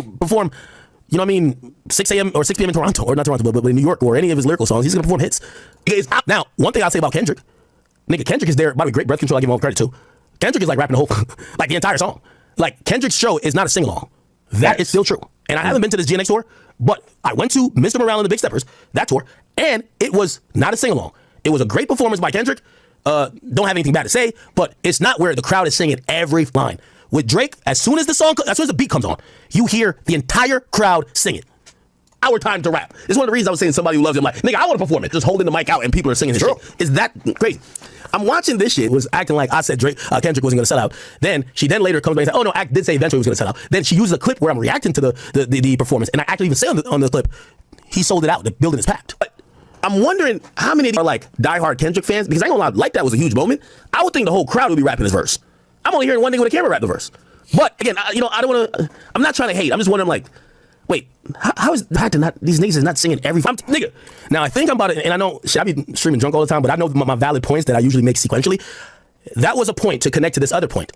perform, you know what I mean, 6 a.m. or 6 p.m. in Toronto, or not Toronto, but in New York, or any of his lyrical songs. He's gonna perform hits. Now, one thing I'll say about Kendrick, nigga, Kendrick is there. By the way, great breath control. I give him all the credit to. Kendrick is like rapping the whole, like the entire song. Like Kendrick's show is not a sing along. That is still true. And I haven't been to this GNX tour, but I went to Mr. Morale and the Big Steppers, that tour, and it was not a sing along. It was a great performance by Kendrick. Don't have anything bad to say, but it's not where the crowd is singing every line. With Drake, as soon as the beat comes on, you hear the entire crowd sing it. Our time to rap. It's one of the reasons I was saying somebody who loves him, like, nigga, I want to perform it. Just holding the mic out and people are singing his shit. Is that crazy? I'm watching this shit, was acting like I said Kendrick wasn't going to sell out. Then she later comes back and says, oh no, I did say eventually he was going to sell out. Then she uses a clip where I'm reacting to the performance, and I actually even say on the clip, he sold it out, the building is packed. But I'm wondering how many of you are like diehard Kendrick fans, because I ain't gonna lie, like that was a huge moment. I would think the whole crowd would be rapping his verse. I'm only hearing one nigga with a camera rap the verse. But again, I don't want to, I'm not trying to hate, I'm just wondering like, wait, how is the fact that these niggas is not singing every nigga? Now I think I'm about it, and I know I be streaming drunk all the time, but I know my valid points that I usually make sequentially. That was a point to connect to this other point.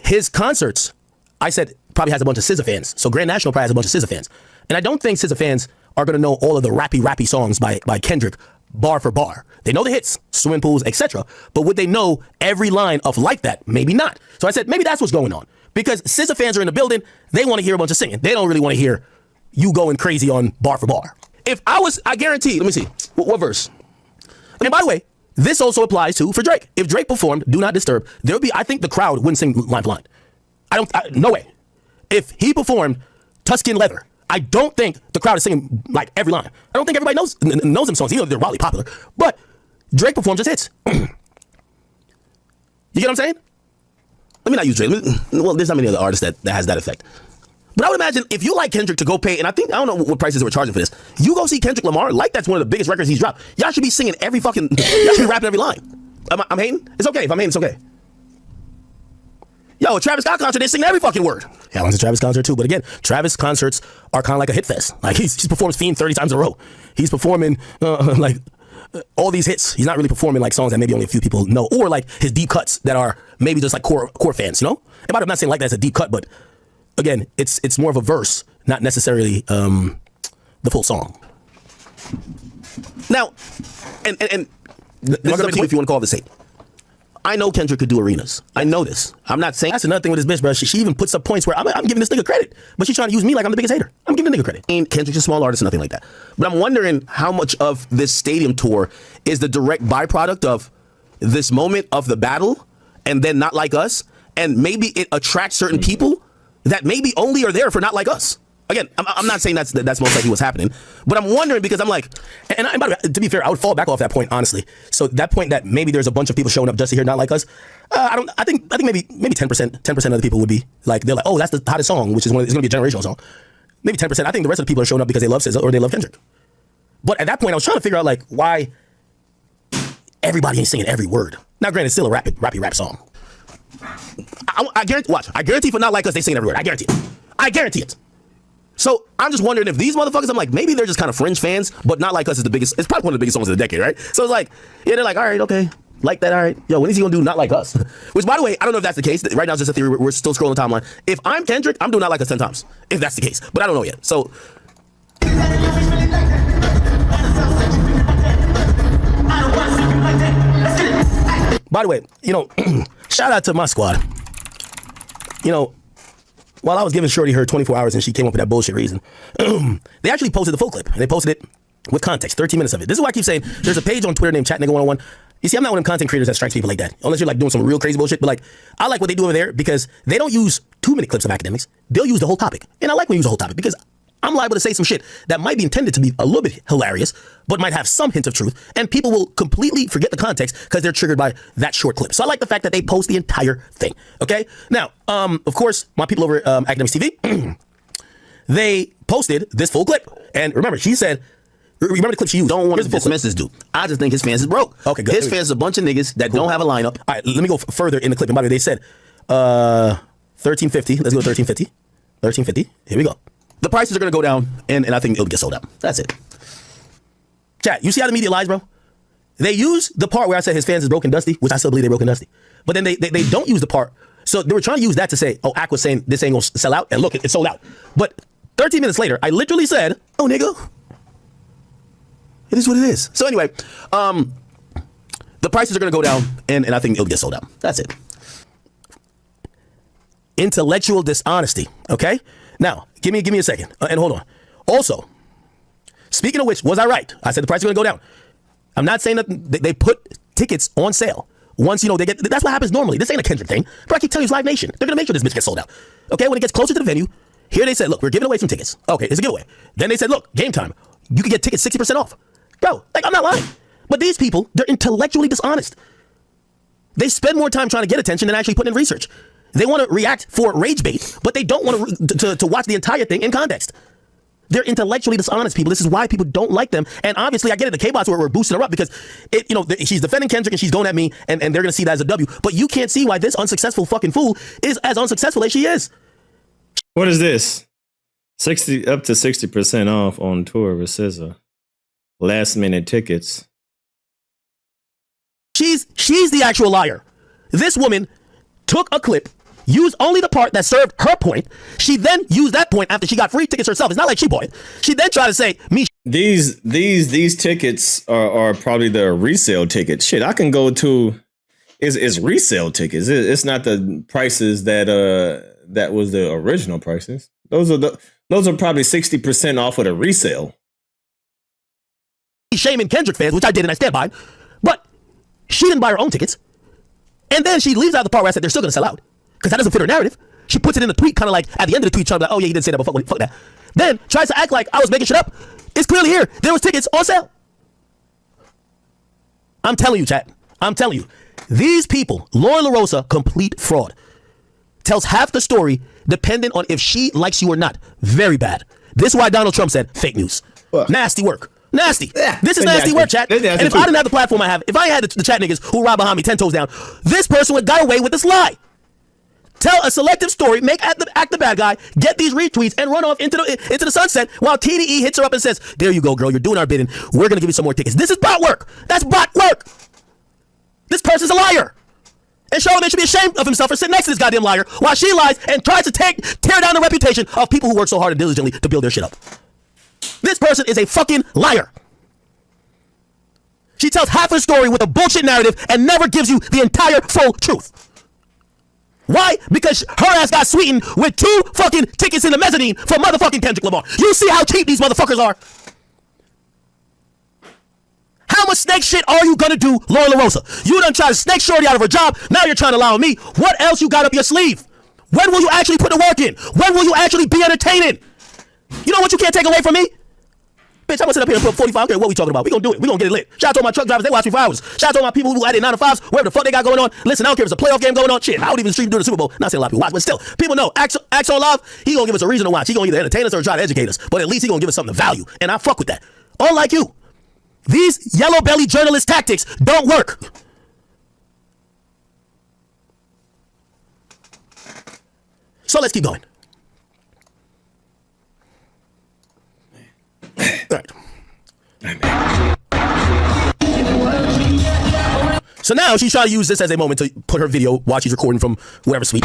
His concerts, I said, probably has a bunch of SZA fans. So Grand National probably has a bunch of SZA fans. And I don't think SZA fans are gonna know all of the rappy songs by Kendrick bar for bar. They know the hits, swimming pools, etc. But would they know every line of Like That? Maybe not. So I said, maybe that's what's going on. Because SZA fans are in the building, they want to hear a bunch of singing. They don't really want to hear you going crazy on bar for bar. If I guarantee, let me see, what verse? And by the way, this also applies for Drake. If Drake performed Do Not Disturb, there would be, I think the crowd wouldn't sing line for line. No way. If he performed Tuscan Leather, I don't think the crowd is singing like every line. I don't think everybody knows them songs, even though they're wildly popular. But Drake performs his hits. You get what I'm saying? Let me not use Drake. Well, there's not many other artists that has that effect. But I would imagine if you like Kendrick to go pay, and I don't know what prices they were charging for this, you go see Kendrick Lamar, like that's one of the biggest records he's dropped. Y'all should be singing every fucking, y'all should be rapping every line. I'm hating? It's okay. If I'm hating, it's okay. Yo, a Travis Scott concert, they sing every fucking word. Yeah, I went to Travis concert too, but again, Travis concerts are kind of like a hit fest. Like he's performed Fiend 30 times in a row. He's performing like all these hits. He's not really performing like songs that maybe only a few people know, or like his deep cuts that are maybe just like core fans, you know? And by the way, I'm not saying like that's a deep cut, but again, it's more of a verse, not necessarily the full song. Now, and this is up to you if you want to call this hate. I know Kendrick could do arenas. I know this. I'm not saying that's another thing with this bitch, bro. She even puts up points where I'm giving this nigga credit, but she's trying to use me like I'm the biggest hater. I'm giving the nigga credit. And Kendrick's a small artist, nothing like that. But I'm wondering how much of this stadium tour is the direct byproduct of this moment of the battle, and then Not Like Us, and maybe it attracts certain people that maybe only are there for Not Like Us. Again, I'm not saying that's most likely what's happening, but I'm wondering because I'm like, and by the way, to be fair, I would fall back off that point honestly. So that point that maybe there's a bunch of people showing up just to hear Not Like Us, I think maybe 10% of the people would be like, they're like, oh, that's the hottest song, which is it's gonna be a generational song. Maybe 10%. I think the rest of the people are showing up because they love SZA or they love Kendrick. But at that point, I was trying to figure out like why everybody ain't singing every word. Now, granted, it's still a rappy rap song. I guarantee. Watch. I guarantee for Not Like Us, they sing every word. I guarantee it. I guarantee it. So I'm just wondering if these motherfuckers, I'm like, maybe they're just kind of fringe fans, but Not Like Us is the biggest. It's probably one of the biggest songs of the decade, right? So it's like, yeah, they're like, all right, okay, like that, all right. Yo, when is he gonna do Not Like Us? Which, by the way, I don't know if that's the case. Right now, it's just a theory. We're still scrolling the timeline. If I'm Kendrick, I'm doing Not Like Us 10 times. If that's the case, but I don't know yet. So. By the way, shout out to my squad. While I was giving Shorty her 24 hours and she came up with that bullshit reason, they actually posted the full clip. And they posted it with context, 13 minutes of it. This is why I keep saying there's a page on Twitter named ChatNigga101. You see, I'm not one of them content creators that strikes people like that. Unless you're like doing some real crazy bullshit. But like, I like what they do over there because they don't use 2 minute clips of Akademiks. They'll use the whole topic. And I like when you use the whole topic because I'm liable to say some shit that might be intended to be a little bit hilarious, but might have some hint of truth. And people will completely forget the context because they're triggered by that short clip. So I like the fact that they post the entire thing. Okay? Now, of course, my people over at Akademiks TV, they posted this full clip. And remember, she said, remember the clip she used? Don't want to dismiss this dude. I just think his fans is broke. Okay, good. His fans is a bunch of niggas that don't have a lineup. All right, let me go further in the clip. And by the way, they said 1350. Let's go 1350. 1350. Here we go. The prices are going to go down, and I think it'll get sold out. That's it. Chat, you see how the media lies, bro? They use the part where I said his fans is broken dusty, which I still believe they're broken dusty. But then they don't use the part So they were trying to use that to say, oh, Ak was saying this ain't gonna sell out, and look, it sold out. But 13 minutes later, I literally said, oh, nigga, it is what it is. So anyway, the prices are gonna go down, and I think it'll get sold out. That's it. Intellectual dishonesty, okay? Now, give me a second, and hold on. Also, speaking of which, was I right? I said the price is gonna go down. I'm not saying that they put tickets on sale. Once, you know, that's what happens normally. This ain't a Kendrick thing. But I keep telling you, it's Live Nation. They're gonna make sure this bitch gets sold out. Okay, when it gets closer to the venue, here they said, look, we're giving away some tickets. Okay, it's a giveaway. Then they said, look, game time. You can get tickets 60% off. Bro, like, I'm not lying. But these people, they're intellectually dishonest. They spend more time trying to get attention than actually putting in research. They want to react for rage bait, but they don't want to watch the entire thing in context. They're intellectually dishonest people. This is why people don't like them. And obviously, I get it. The K-bots were boosting her up because, she's defending Kendrick and she's going at me, and they're going to see that as a W. But you can't see why this unsuccessful fucking fool is as unsuccessful as she is. What is this? Up to 60% off on tour with SZA. Last minute tickets. She's the actual liar. This woman took a clip, used only the part that served her point. She then used that point after she got free tickets herself. It's not like she bought it. She then tried to say, me. These tickets are probably the resale tickets. Shit, I can go to is resale tickets. It's not the prices that was the original prices. Those are probably 60% off of the resale. Shaming Kendrick fans, which I did and I stand by, but she didn't buy her own tickets. And then she leaves out the part where I said they're still going to sell out because that doesn't fit her narrative. She puts it in the tweet, kind of like at the end of the tweet, trying to be like, oh yeah, he didn't say that, but fuck that. Then tries to act like I was making shit up. It's clearly here. There was tickets on sale. I'm telling you, chat. I'm telling you. These people, Loren Lorosa, complete fraud. Tells half the story dependent on if she likes you or not. Very bad. This is why Donald Trump said fake news. Well, nasty work. Nasty. Yeah, this is nasty work, chat. And if I didn't have the platform I have, if I had the chat niggas who ride behind me 10 toes down, this person would got away with this lie. Tell a selective story, act the bad guy, get these retweets, and run off into the sunset while TDE hits her up and says, there you go, girl, you're doing our bidding. We're going to give you some more tickets. This is bot work. That's bot work. This person's a liar. And Charlamagne should be ashamed of himself for sitting next to this goddamn liar while she lies and tries to tear down the reputation of people who work so hard and diligently to build their shit up. This person is a fucking liar. She tells half her story with a bullshit narrative and never gives you the entire full truth. Why? Because her ass got sweetened with 2 fucking tickets in the mezzanine for motherfucking Kendrick Lamar. You see how cheap these motherfuckers are? How much snake shit are you gonna do, Loren Lorosa? You done try to snake shorty out of her job. Now you're trying to lie on me. What else you got up your sleeve? When will you actually put the work in? When will you actually be entertaining? You know what you can't take away from me? Bitch, I'm gonna sit up here and put 45. Okay, what we talking about? We gonna do it. We gonna get it lit. Shout out to all my truck drivers. They watch me for hours. Shout out to all my people who had their 9 to 5s, wherever the fuck they got going on. Listen, I don't care if it's a playoff game going on. Shit, I don't even stream during the Super Bowl. Not saying a lot of people watch, but still, people know. Axe on Live, he gonna give us a reason to watch. He gonna either entertain us or try to educate us. But at least he gonna give us something of value. And I fuck with that. Unlike you. These yellow belly journalist tactics don't work. So let's keep going. All right. So now she's trying to use this as a moment to put her video while she's recording from wherever suite.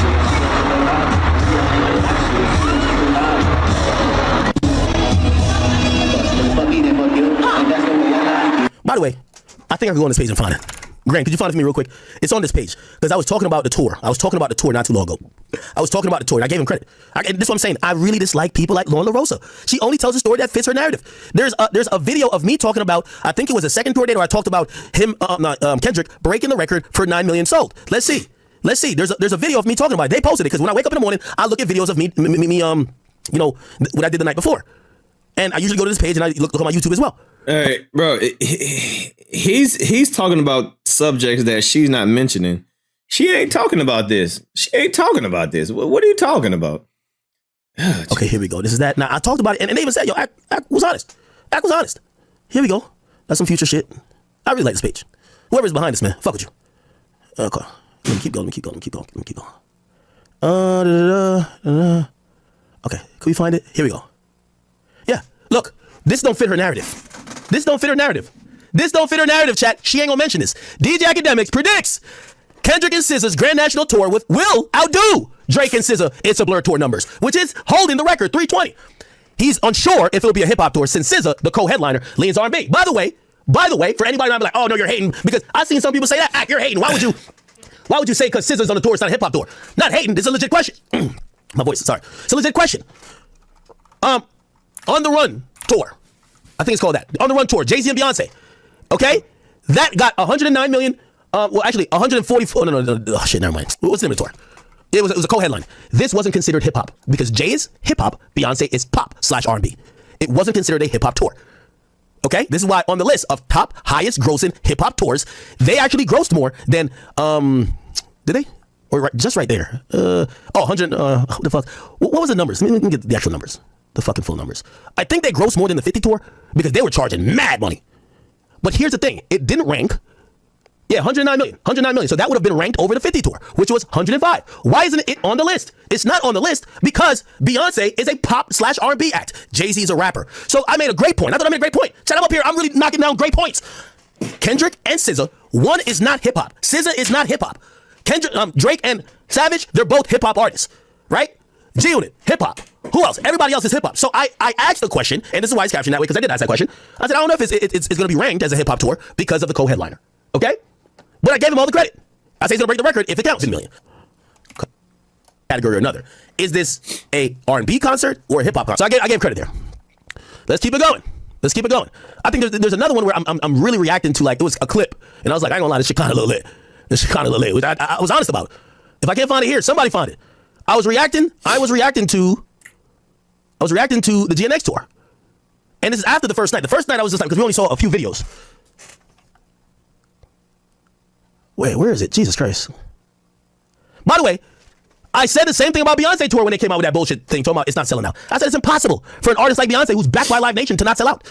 By the way, I think I can go on this page and find it. Grant, could you find it for me real quick? It's on this page because I was talking about the tour. I was talking about the tour not too long ago. I was talking about the tour and I gave him credit. And this is what I'm saying. I really dislike people like Loren Lorosa. She only tells a story that fits her narrative. There's a video of me talking about, I think it was a second tour date where I talked about him, Kendrick, breaking the record for 9 million sold. Let's see. There's a video of me talking about it. They posted it because when I wake up in the morning, I look at videos of me, you know, what I did the night before. And I usually go to this page and I look on my YouTube as well. All right, bro. He's talking about subjects that she's not mentioning. She ain't talking about this. What are you talking about? Okay, here we go. This is that. Now, I talked about it, and they even said, yo, Ak was honest. Ak was honest. Here we go. That's some future shit. I really like this page. Whoever's behind this, man, fuck with you. Okay. Let me keep going. Okay, can we find it? Here we go. Yeah, look. This don't fit her narrative. Chat. She ain't gonna mention this. DJ Akademiks predicts Kendrick and SZA's Grand National Tour will outdo Drake and SZA It's a Blur tour numbers, which is holding the record, 320. He's unsure if it'll be a hip-hop tour since SZA, the co-headliner, leans R&B. By the way, for anybody who might be like, oh, no, you're hating, because I've seen some people say that, you're hating. Why would you say because SZA's on the tour, it's not a hip-hop tour? Not hating, it's a legit question. My voice, sorry. It's a legit question. On the Run tour, I think it's called that. On the Run tour, Jay-Z and Beyonce, okay? That got 109 million, well, actually, 144, oh, shit, never mind. What's the name of the tour? It was a co-headline. This wasn't considered hip-hop because Jay is hip-hop, Beyonce is pop/R&B. It wasn't considered a hip-hop tour. Okay? This is why on the list of top highest grossing hip-hop tours, they actually grossed more than, did they? Or just right there. 100, what the fuck? What was the numbers? Let me get the actual numbers. The fucking full numbers. I think they grossed more than the 50 tour because they were charging mad money. But here's the thing. It didn't rank. Yeah, 109 million. So that would have been ranked over the 50 tour, which was 105. Why isn't it on the list? It's not on the list because Beyonce is a pop/R&B act. Jay-Z is a rapper. So I made a great point. I thought I made a great point. Shut up here. I'm really knocking down great points. Kendrick and SZA, one is not hip hop. SZA is not hip hop. Kendrick, Drake and Savage, they're both hip hop artists, right? G-Unit, hip hop. Who else? Everybody else is hip hop. So I asked the question, and this is why it's captioned that way because I did ask that question. I said, I don't know if it's going to be ranked as a hip hop tour because of the co-headliner. Okay? But I gave him all the credit. I say he's gonna break the record if it counts in million. Category or another. Is this a R&B concert or a hip hop concert? So I gave credit there. Let's keep it going. I think there's another one where I'm really reacting to, like, it was a clip, and I was like, I ain't gonna lie, this shit kind of a little lit. Which I was honest about. If I can't find it here, somebody find it. I was reacting to the GNX tour, and this is after the first night. The first night I was just like, because we only saw a few videos. Wait, where is it? Jesus Christ. By the way, I said the same thing about Beyonce tour when they came out with that bullshit thing, talking about it's not selling out. I said it's impossible for an artist like Beyonce who's backed by Live Nation to not sell out.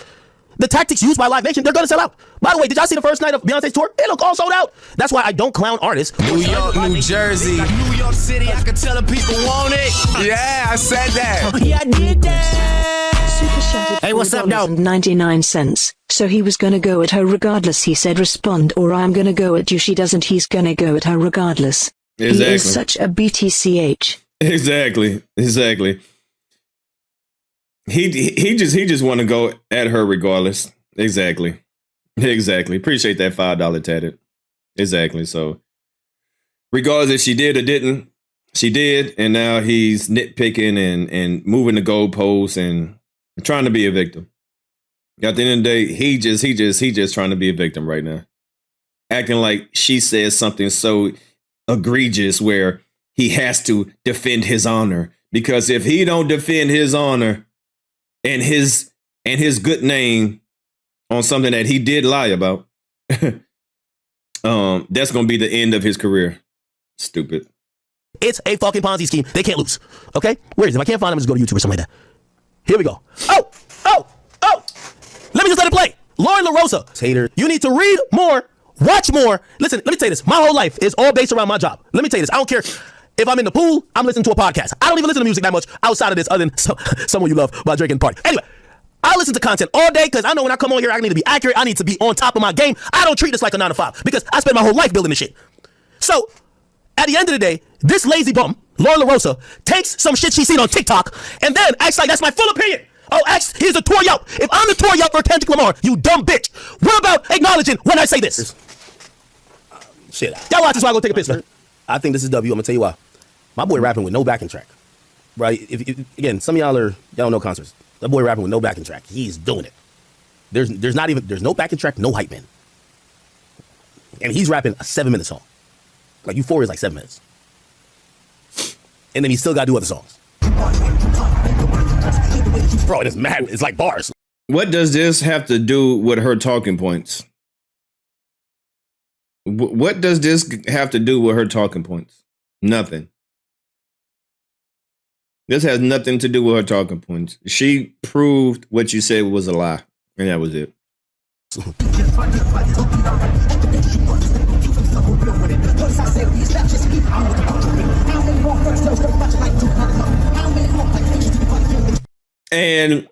The tactics used by Live Nation, they're going to sell out. By the way, did y'all see the first night of Beyonce's tour? It looked all sold out. That's why I don't clown artists. New York, New Jersey. New York City, I could tell the people want it. Yeah, I said that. Yeah, I did that. Hey, what's up, now? 99 cents. So he was gonna go at her regardless. He said, respond or I'm gonna go at you. She doesn't. He's gonna go at her regardless. Exactly. He is such a BTCH. Exactly. He just want to go at her regardless. Exactly. Appreciate that $5 tatted. Exactly. So regardless if she did or didn't, she did, and now he's nitpicking and moving the goalposts and trying to be a victim. At the end of the day, he just trying to be a victim right now. Acting like she says something so egregious where he has to defend his honor. Because if he don't defend his honor and his good name on something that he did lie about, that's gonna be the end of his career. Stupid. It's a fucking Ponzi scheme. They can't lose. Okay? Where is it? If I can't find him, just go to YouTube or something like that. Here we go. Oh! Let me just let it play. Loren Lorosa. Hater. You need to read more, watch more. Listen, let me tell you this. My whole life is all based around my job. Let me tell you this. I don't care if I'm in the pool, I'm listening to a podcast. I don't even listen to music that much outside of this other than Someone You Love by Drake and Party. Anyway, I listen to content all day because I know when I come on here, I need to be accurate. I need to be on top of my game. I don't treat this like a 9 to 5 because I spend my whole life building this shit. So, at the end of the day, this lazy bum, Loren Lorosa, takes some shit she seen on TikTok and then acts like that's my full opinion. Oh, here's a tour yelp. If I'm the tour yelp for Kendrick Lamar, you dumb bitch. What about acknowledging when I say this? Shit. Y'all watch this while I go take a piss, man. I think this is W. I'm going to tell you why. My boy rapping with no backing track. Right? If again, some of y'all don't know concerts. That boy rapping with no backing track. He's doing it. There's no backing track, no hype man. And he's rapping a 7-minute song. Like Euphoria is like 7 minutes. And then he still got to do other songs. Bro, it's mad. It's like bars. What does this have to do with her talking points? What does this have to do with her talking points? Nothing. This has nothing to do with her talking points. She proved what you said was a lie, and that was it. And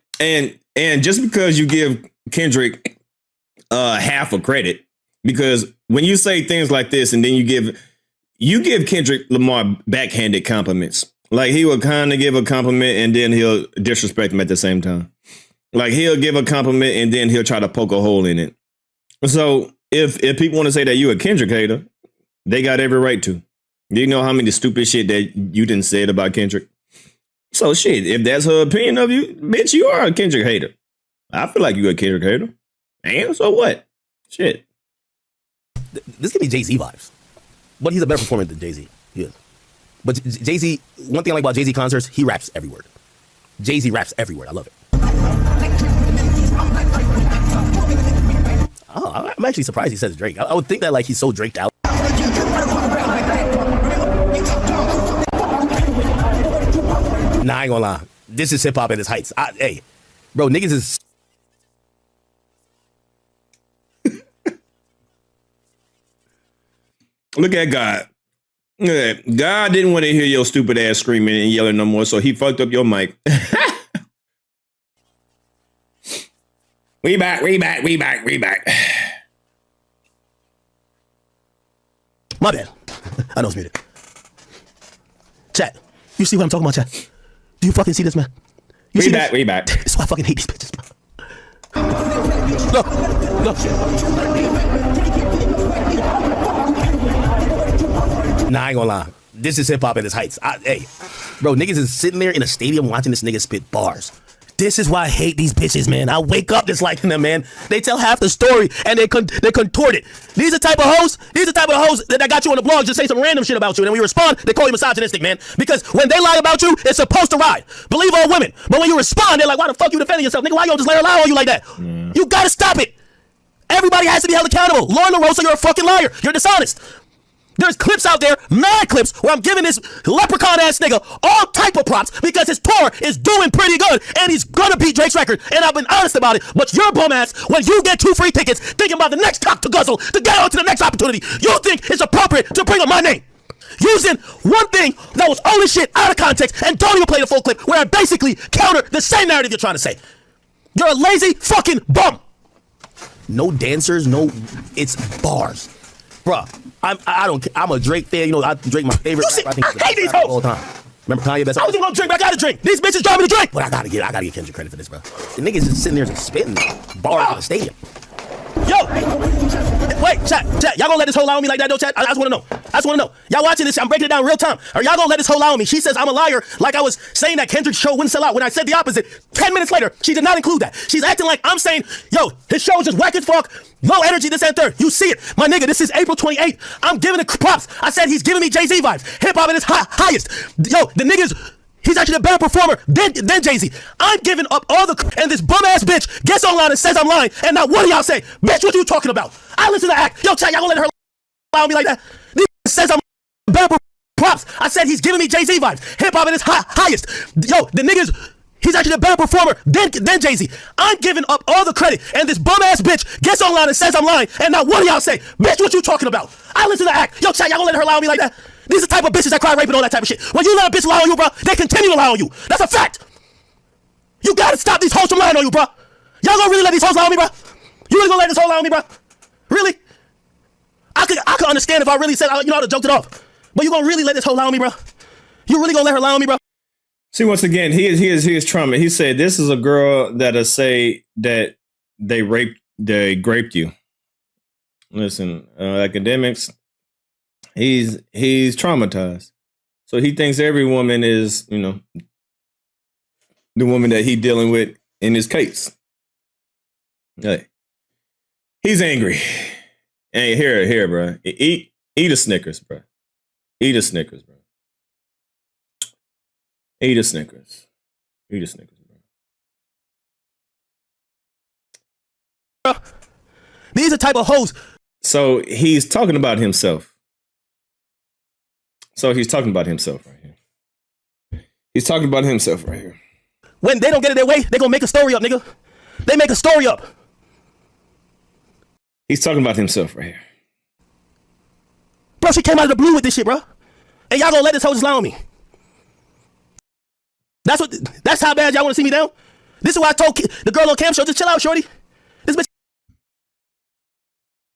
just because you give Kendrick half a credit, because when you say things like this and then you give you give Kendrick Lamar backhanded compliments. Like he will kind of give a compliment and then he'll disrespect him at the same time. Like he'll give a compliment and then he'll try to poke a hole in it. So if people want to say that you a Kendrick hater, they got every right to. You know how many stupid shit that you didn't say about Kendrick? So shit, if that's her opinion of you, bitch, you are a Kendrick hater. I feel like you a Kendrick hater. And so what? Shit. This give me Jay-Z vibes. But he's a better performer than Jay-Z. He is. But Jay-Z, one thing I like about Jay-Z concerts, he raps every word. Jay-Z raps every word. I love it. Oh, I'm actually surprised he says Drake. I would think that like he's so draked out. Nah, I ain't gonna lie. This is hip-hop at its heights. Hey, bro, niggas is... Look at God. Yeah, God didn't want to hear your stupid ass screaming and yelling no more, so he fucked up your mic. We back. My bad. I know it's muted. Chat, you see what I'm talking about, chat? Do you fucking see this, man? You see this? We back. This is why I fucking hate these bitches, bro. Look. Nah, I ain't gonna lie. This is hip-hop at its heights. Hey, bro, niggas is sitting there in a stadium watching this nigga spit bars. This is why I hate these bitches, man. I wake up disliking them, man. They tell half the story and they contort it. These are the type of hoes that got you on the blog just say some random shit about you, and then when you respond, they call you misogynistic, man. Because when they lie about you, it's supposed to ride. Believe all women. But when you respond, they're like, why the fuck you defending yourself? Nigga, why you don't just let her lie on you like that? You gotta stop it. Everybody has to be held accountable. Loren Lorosa, you're a fucking liar. You're dishonest. There's clips out there, mad clips, where I'm giving this leprechaun ass nigga all type of props because his tour is doing pretty good and he's gonna beat Drake's record. And I've been honest about it. But your bum ass, when you get 2 free tickets, thinking about the next cock to guzzle to get on to the next opportunity, you think it's appropriate to bring up my name. Using one thing that was only shit out of context and don't even play the full clip where I basically counter the same narrative you're trying to say. You're a lazy fucking bum. No dancers, it's bars. Bruh, I'm a Drake fan. You know, Drake my favorite. I hate these hoes all the time. Remember Kanye best? I was gonna drink, but I gotta drink. These bitches drive me to drink. But I gotta get Kendrick credit for this, bro. The niggas just sitting there just spitting bars in the stadium. Yo, wait, chat, y'all gonna let this hoe lie on me like that, though, chat? I just wanna know. Y'all watching this? I'm breaking it down real time. Are y'all gonna let this hoe lie on me? She says I'm a liar, like I was saying that Kendrick's show wouldn't sell out. When I said the opposite, 10 minutes later, she did not include that. She's acting like I'm saying, yo, his show is just whack as fuck, low energy, this and third. You see it, my nigga. This is April 28th. I'm giving it props. I said he's giving me Jay-Z vibes. Hip hop at its highest. Yo, the niggas. He's actually a better performer than Jay-Z. I'm giving up all the... And this bum-ass bitch gets online and says I'm lying. And now what do y'all say? Bitch, what you talking about? I listen to Act. Yo, chat, y'all gonna let her lie on me like that? This says I'm better props. I said he's giving me Jay-Z vibes. Hip-hop at its highest. Yo, the niggas... He's actually a better performer than Jay-Z. I'm giving up all the credit. And this bum-ass bitch gets online and says I'm lying. And now what do y'all say? Bitch, what you talking about? I listen to Act. Yo, chat, y'all gonna let her lie on me like that? These are the type of bitches that cry rape and all that type of shit. When you let a bitch lie on you, bro, they continue to lie on you. That's a fact. You gotta stop these hoes from lying on you, bro. Y'all gonna really let these hoes lie on me, bro? You really gonna let this hoe lie on me, bro? Really? I could understand if I really said, you know, I'd have joked it off. But you gonna really let this hoe lie on me, bro? You really gonna let her lie on me, bro? See, once again, he is trauma. He said this is a girl that'll say that they graped you. Listen, Akademiks, he's traumatized. So he thinks every woman is, you know, the woman that he's dealing with in his case. Hey, he's angry. Hey, here, bro. Eat a Snickers, bro. Eat a Snickers, bro. Eat a Snickers, bro. These are type of hoes. So he's talking about himself. Right here. He's talking about himself right here. When they don't get it their way, they gonna make a story up, nigga. They make a story up. He's talking about himself right here. Bro, she came out of the blue with this shit, bro. And y'all gonna let this hoe just lie on me. That's how bad y'all want to see me down? This is why I told the girl on cam show, just chill out, shorty. This bitch.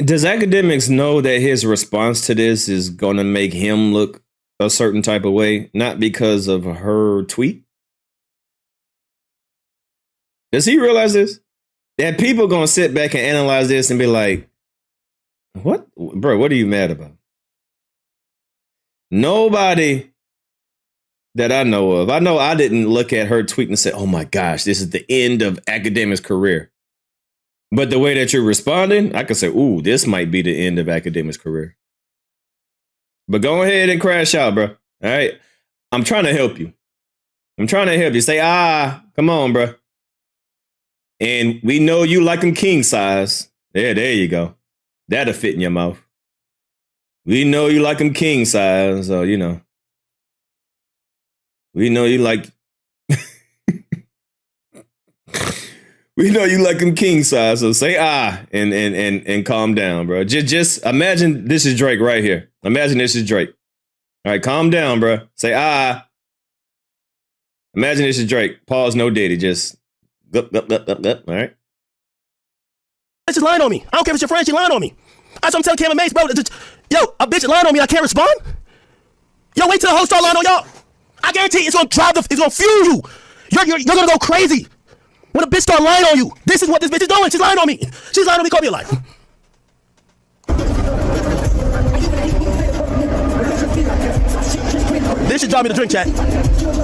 Does Academics know that his response to this is going to make him look a certain type of way, not because of her tweet? Does he realize this? That people going to sit back and analyze this and be like, what? Bro, what are you mad about? Nobody that I know of. I know I didn't look at her tweet and say, oh my gosh, this is the end of Academics' career. But the way that you're responding, I could say, ooh, this might be the end of Academics' career. But go ahead and crash out, bro. All right. I'm trying to help you. I'm trying to help you. Say, come on, bro. And we know you like them king size. There you go. That'll fit in your mouth. We know you like them king size, so you know. We know you like we know you like them king size, so say and calm down, bro. Just imagine this is Drake right here. Imagine this is Drake. All right, calm down, bro. Say Imagine this is Drake. Pause, no Diddy. Just all right. Bitch is lying on me. I don't care if it's your friend, she lying on me. That's what I'm telling Cam and Mace, bro. Yo, a bitch is lying on me, I can't respond? Yo, wait till the host start lying on y'all. I guarantee it's gonna it's gonna fuel you. You're gonna go crazy. When a bitch start lying on you, this is what this bitch is doing. She's lying on me. She's lying on me, call me a liar. This should drive me to drink, chat.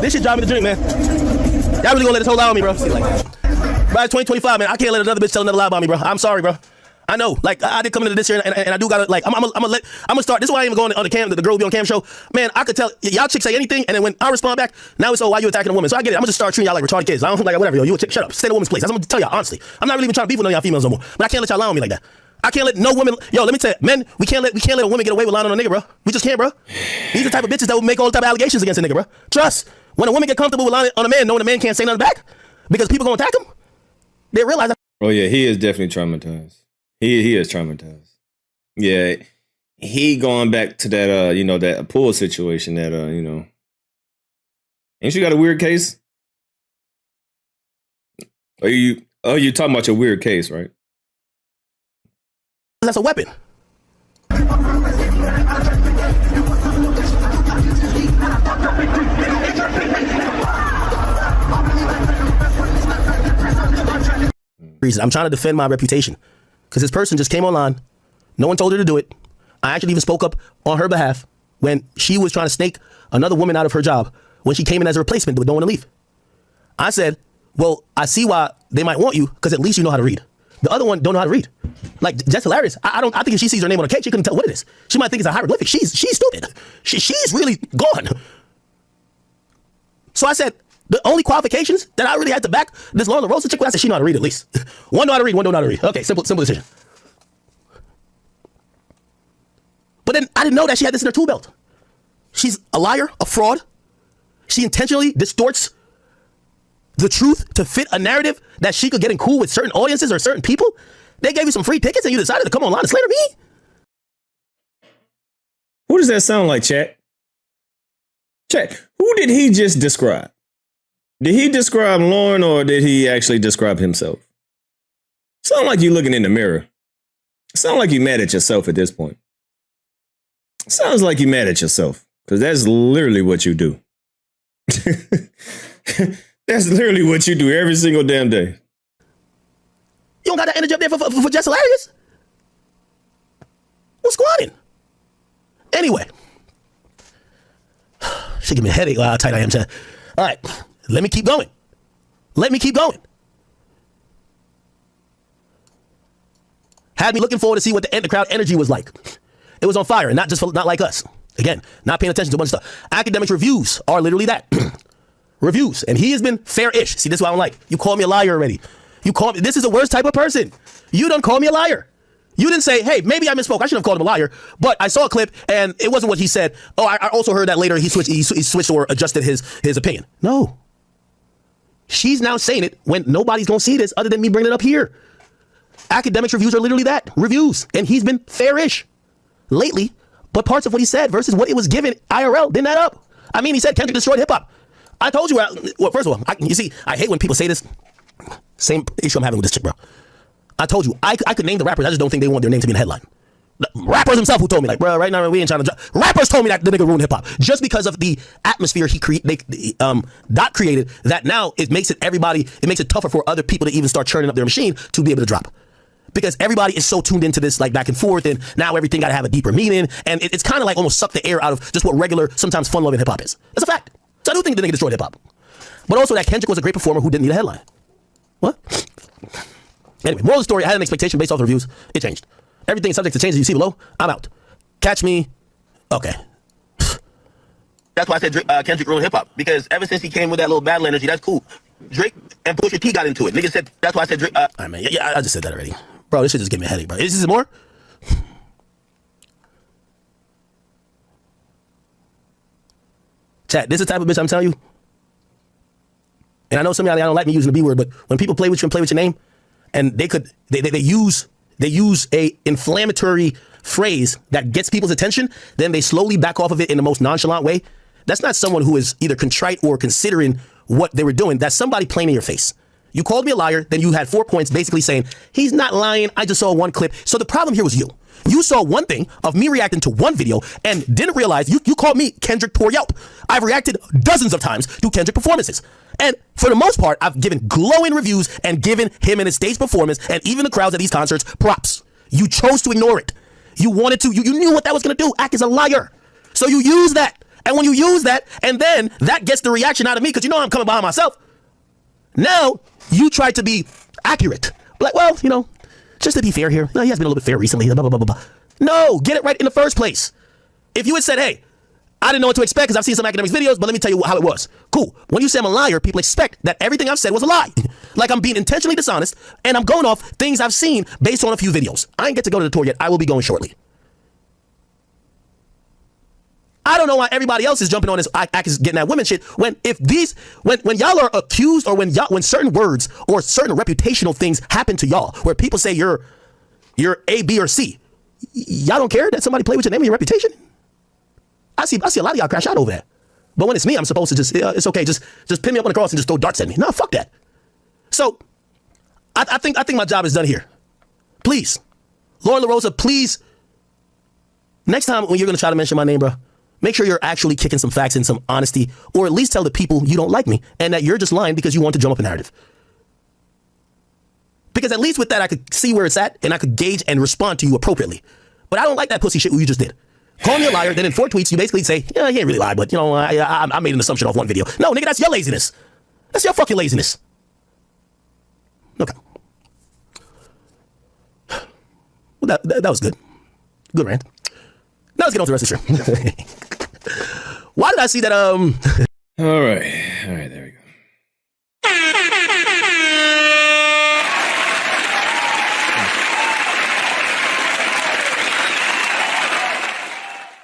This should drive me to drink, man. Y'all really gonna let this whole lie on me, bro? Bro, it's 2025, man. I can't let another bitch tell another lie about me, bro. I'm sorry, bro. I know, like, I did come into this year, and I do gotta, like, I'm gonna start. This is why I ain't even going on the cam, the girl be on cam show. Man, I could tell y'all chicks say anything, and then when I respond back, now it's, oh, why you attacking a woman? So I get it. I'm gonna just start treating y'all like retarded kids. I don't like, whatever, yo, you a chick, shut up, stay in a woman's place. I'm gonna tell y'all honestly. I'm not really even trying to beef with none of y'all females no more, but I can't let y'all lie on me like that. I can't let no women. Yo, let me tell you, men, we can't let a woman get away with lying on a nigga, bro. We just can't, bro. These are the type of bitches that will make all type of allegations against a nigga, bro. Trust. When a woman get comfortable with lying on a man, knowing a man can't say nothing back because people gonna attack him, they realize that. Oh yeah, he is definitely traumatized. He is traumatized. Yeah, he going back to that that pool situation that Ain't you got a weird case? Are you talking about your weird case, right? That's a weapon. I'm trying to defend my reputation because this person just came online. No one told her to do it. I actually even spoke up on her behalf when she was trying to snake another woman out of her job when she came in as a replacement but don't want to leave. I said, well, I see why they might want you because at least you know how to read. The other one don't know how to read. Like, that's hilarious. I think if she sees her name on a cake, she couldn't tell what it is. She might think it's a hieroglyphic. She's stupid. She's really gone. So I said, the only qualifications that I really had to back this Loren Lorosa chick, I said she know how to read at least. One know how to read, one don't know how to read. Okay, simple decision. But then I didn't know that she had this in her tool belt. She's a liar, a fraud. She intentionally distorts the truth to fit a narrative that she could get in cool with certain audiences or certain people. They gave you some free tickets and you decided to come online and slander me? Who does that sound like, chat? Chat, who did he just describe? Did he describe Loren or did he actually describe himself? Sound like you looking in the mirror. Sound like you mad at yourself at this point. Sounds like you mad at yourself because that's literally what you do. That's literally what you do every single damn day. You don't got that energy up there for just hilarious? What's going on? Anyway. She give me a headache. Wow, how tight I am. All right. Let me keep going. Had me looking forward to see what the crowd energy was like. It was on fire, and not like us. Again, not paying attention to a bunch of stuff. Academics reviews are literally that. Reviews. And he has been fair-ish. See, this is what I don't like. You called me a liar already. This is the worst type of person. You done called me a liar. You didn't say, hey, maybe I misspoke. I should have called him a liar. But I saw a clip, and it wasn't what he said. Oh, I also heard that later he switched or adjusted his opinion. No. She's now saying it when nobody's going to see this other than me bringing it up here. Academics reviews are literally that. Reviews. And he's been fair-ish lately, but parts of what he said versus what it was given IRL didn't add up. I mean, he said Kendrick destroyed hip-hop. I told you, well, first of all, you see, I hate when people say this. Same issue I'm having with this chick, bro. I told you, I could name the rappers. I just don't think they want their name to be in the headline. Rappers himself who told me, like, bro, right now we ain't trying to. Rappers told me that the nigga ruined hip hop just because of the atmosphere Dot created. That now it makes it tougher for other people to even start churning up their machine to be able to drop. Because everybody is so tuned into this, like, back and forth, and now everything got to have a deeper meaning, and it's kind of like almost suck the air out of just what regular, sometimes fun-loving hip hop is. That's a fact. So I do think the nigga destroyed hip hop, but also that Kendrick was a great performer who didn't need a headline. What? Anyway, moral of the story: I had an expectation based off the reviews. It changed. Everything subject to change as you see below. I'm out. Catch me. Okay. That's why I said Kendrick ruined hip hop, because ever since he came with that little battle energy, that's cool. Drake and Pusha T got into it. Niggas said that's why I said Drake. I mean, yeah, I just said that already, bro. This shit just gave me a headache, bro. Is this more? Chat. This is the type of bitch I'm telling you. And I know some of y'all don't like me using the B word, but when people play with you and play with your name, and they use a inflammatory phrase that gets people's attention, then they slowly back off of it in the most nonchalant way. That's not someone who is either contrite or considering what they were doing. That's somebody playing in your face. You called me a liar, then you had 4 points basically saying, he's not lying, I just saw one clip. So the problem here was you. You saw one thing of me reacting to one video and didn't realize you called me Kendrick Poor Yelp. I've reacted dozens of times to Kendrick performances. And for the most part, I've given glowing reviews and given him and his stage performance and even the crowds at these concerts props. You chose to ignore it. You wanted to. You knew what that was going to do. Act as a liar. So you use that. And when you use that, and then that gets the reaction out of me, because you know I'm coming behind myself. Now, you try to be accurate. Like, well, just to be fair here. No, he has been a little bit fair recently. Blah, blah, blah, blah. No, get it right in the first place. If you had said, hey, I didn't know what to expect because I've seen some Akademiks videos, but let me tell you how it was. Cool. When you say I'm a liar, people expect that everything I've said was a lie. Like I'm being intentionally dishonest, and I'm going off things I've seen based on a few videos. I ain't get to go to the tour yet. I will be going shortly. I don't know why everybody else is jumping on this act is getting that women shit when y'all are accused, or when certain words or certain reputational things happen to y'all where people say you're A, B, or C. Y'all don't care that somebody play with your name and your reputation? I see a lot of y'all crash out over that. But when it's me, I'm supposed to just, it's okay, just pin me up on the cross and just throw darts at me. No, fuck that. So I think my job is done here. Please, Loren Lorosa, please, next time when you're gonna try to mention my name, bro, make sure you're actually kicking some facts and some honesty, or at least tell the people you don't like me and that you're just lying because you want to drum up a narrative. Because at least with that, I could see where it's at and I could gauge and respond to you appropriately. But I don't like that pussy shit you just did. Call me a liar, then in 4 tweets, you basically say, yeah, he ain't really lied, but I made an assumption off one video. No, nigga, that's your laziness. That's your fucking laziness. Okay. Well, that was good. Good rant. Now let's get on to the rest of the show. Why did I see that, All right, there we go.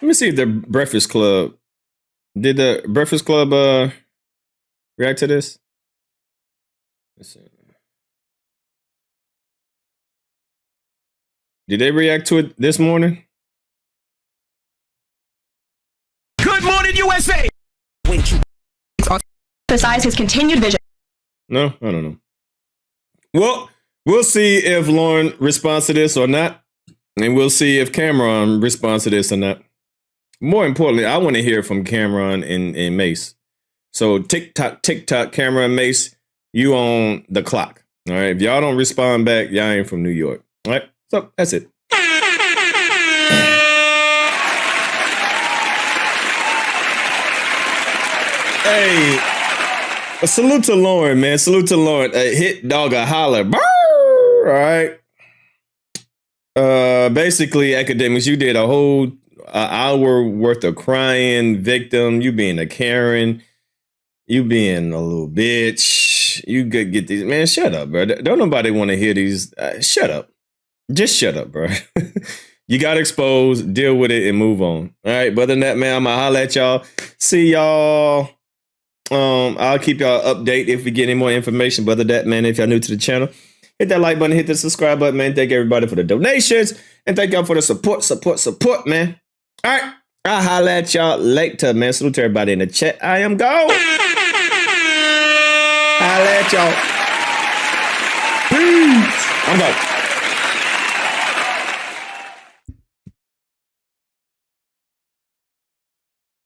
Let me see if the Breakfast Club, did the Breakfast Club react to this? Let's see. Did they react to it this morning? Good morning, USA! Emphasize his continued vision. No, I don't know. Well, we'll see if Loren responds to this or not. And we'll see if Cameron responds to this or not. More importantly, I want to hear from Cameron and Mace. So TikTok, Cameron, Mace, you on the clock. All right. If y'all don't respond back, y'all ain't from New York. All right. So that's it. Hey, a salute to Loren, man. Salute to Loren. Hit dog a holler. Brr! All right. Basically, Akademiks, you did a whole hour worth of crying, victim. You being a Karen. You being a little bitch. You could get these. Man, shut up, bro. Don't nobody want to hear these. Shut up. Just shut up, bro. You got exposed. Deal with it and move on. All right. But other than that, man, I'm going to holler at y'all. See y'all. I'll keep y'all update if we get any more information. But other than that, man, if y'all new to the channel, hit that like button, hit the subscribe button, man. Thank everybody for the donations. And thank y'all for the support, man. All right. I'll holler at y'all later, man. Salute to everybody in the chat. I am gone. Holler at y'all. Peace. I'm out.